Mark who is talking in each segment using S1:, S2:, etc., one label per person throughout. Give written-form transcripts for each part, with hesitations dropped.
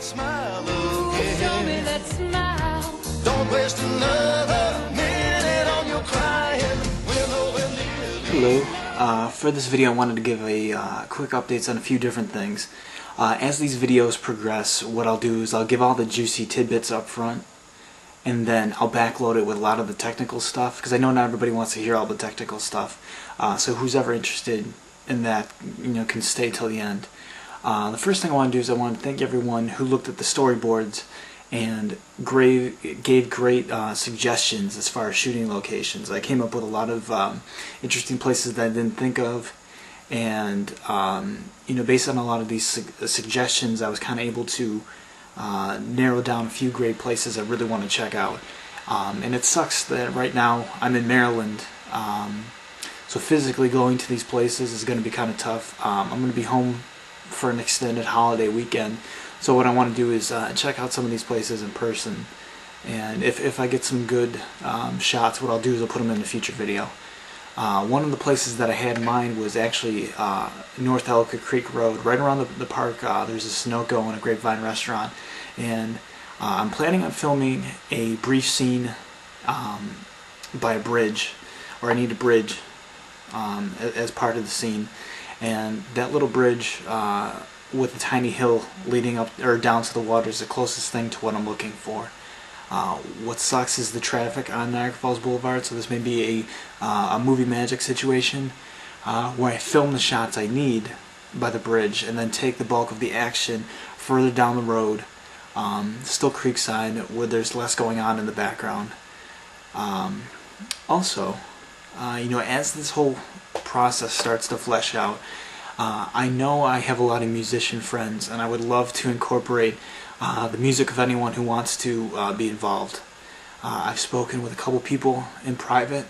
S1: Smile again.
S2: Show me that smile.
S1: Don't waste another minute on your crying. We're nowhere near.
S3: Hello. For this video I wanted to give a quick updates on a few different things. As these videos progress, what I'll do is I'll give all the juicy tidbits up front, and then I'll backload it with a lot of the technical stuff, because I know not everybody wants to hear all the technical stuff. So who's ever interested in that, can stay till the end. The first thing I want to do is I want to thank everyone who looked at the storyboards and gave great suggestions as far as shooting locations. I came up with a lot of interesting places that I didn't think of, and based on a lot of these suggestions, I was kind of able to narrow down a few great places I really want to check out. And it sucks that right now I'm in Maryland, so physically going to these places is going to be kind of tough. I'm going to be home for an extended holiday weekend, so what I want to do is check out some of these places in person, and if I get some good shots, what I'll do is I'll put them in a future video. One of the places that I had in mind was actually North Ellicott Creek Road. Right around the park there's a Sunoco and a Grapevine restaurant, and I'm planning on filming a brief scene by a bridge, or I need a bridge as part of the scene. And that little bridge with a tiny hill leading up or down to the water is the closest thing to what I'm looking for. What sucks is the traffic on Niagara Falls Boulevard, so this may be a movie magic situation where I film the shots I need by the bridge and then take the bulk of the action further down the road, still creekside, where there's less going on in the background. Also, as this whole process starts to flesh out, I know I have a lot of musician friends, and I would love to incorporate the music of anyone who wants to be involved. I've spoken with a couple people in private,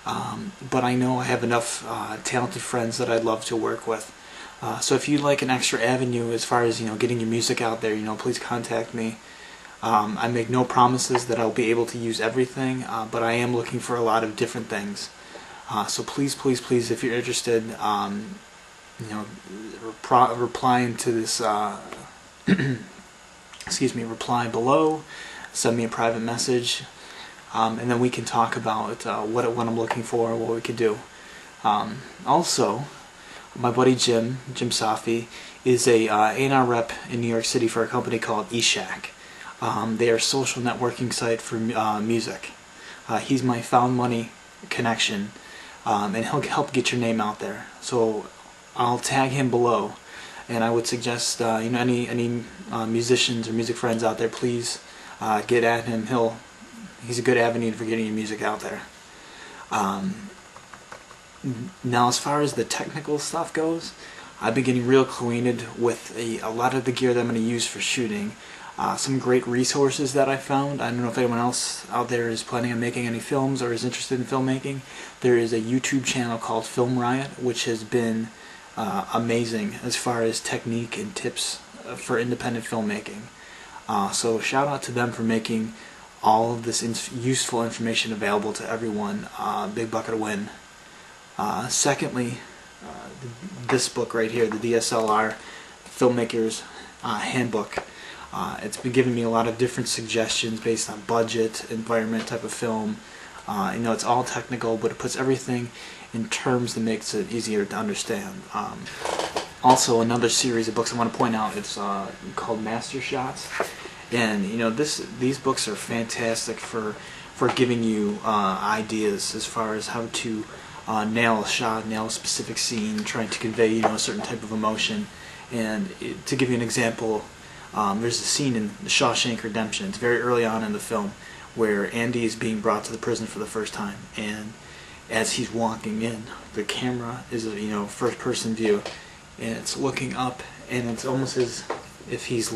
S3: but I know I have enough talented friends that I'd love to work with. So if you'd like an extra avenue as far as getting your music out there, please contact me. I make no promises that I'll be able to use everything, but I am looking for a lot of different things. So please, please, please, if you're interested, replying to this, reply below, send me a private message, and then we can talk about what I'm looking for, what we could do. Also, my buddy Jim Safi is a A&R rep in New York City for a company called eShack. They are a social networking site for music. He's my found money connection. And he'll help get your name out there. So I'll tag him below, and I would suggest any musicians or music friends out there, please get at him. He's a good avenue for getting your music out there. Now, as far as the technical stuff goes, I've been getting real acquainted with a lot of the gear that I'm going to use for shooting. Some great resources that I found. I don't know if anyone else out there is planning on making any films or is interested in filmmaking. There is a YouTube channel called Film Riot, which has been amazing as far as technique and tips for independent filmmaking. So shout out to them for making all of this useful information available to everyone. Big bucket of win. Secondly, this book right here, the DSLR Filmmaker's Handbook. It's been giving me a lot of different suggestions based on budget, environment, type of film. It's all technical, but it puts everything in terms that makes it easier to understand. Also, another series of books I want to point out, it's called Master Shots. And these books are fantastic for giving you ideas as far as how to nail a shot, nail a specific scene, trying to convey a certain type of emotion. And to give you an example, there's a scene in The Shawshank Redemption. It's very early on in the film where Andy is being brought to the prison for the first time, and as he's walking in, the camera is a first-person view, and it's looking up, and it's almost as if he's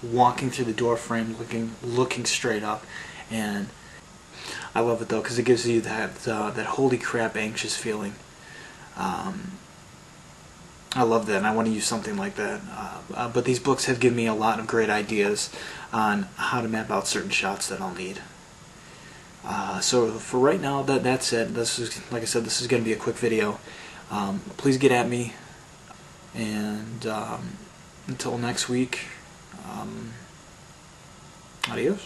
S3: walking through the door frame, looking straight up. And I love it though, because it gives you that holy crap anxious feeling. I love that, and I want to use something like that. But these books have given me a lot of great ideas on how to map out certain shots that I'll need. So for right now, that's it. Like I said, this is going to be a quick video. Please get at me, and until next week, Adios.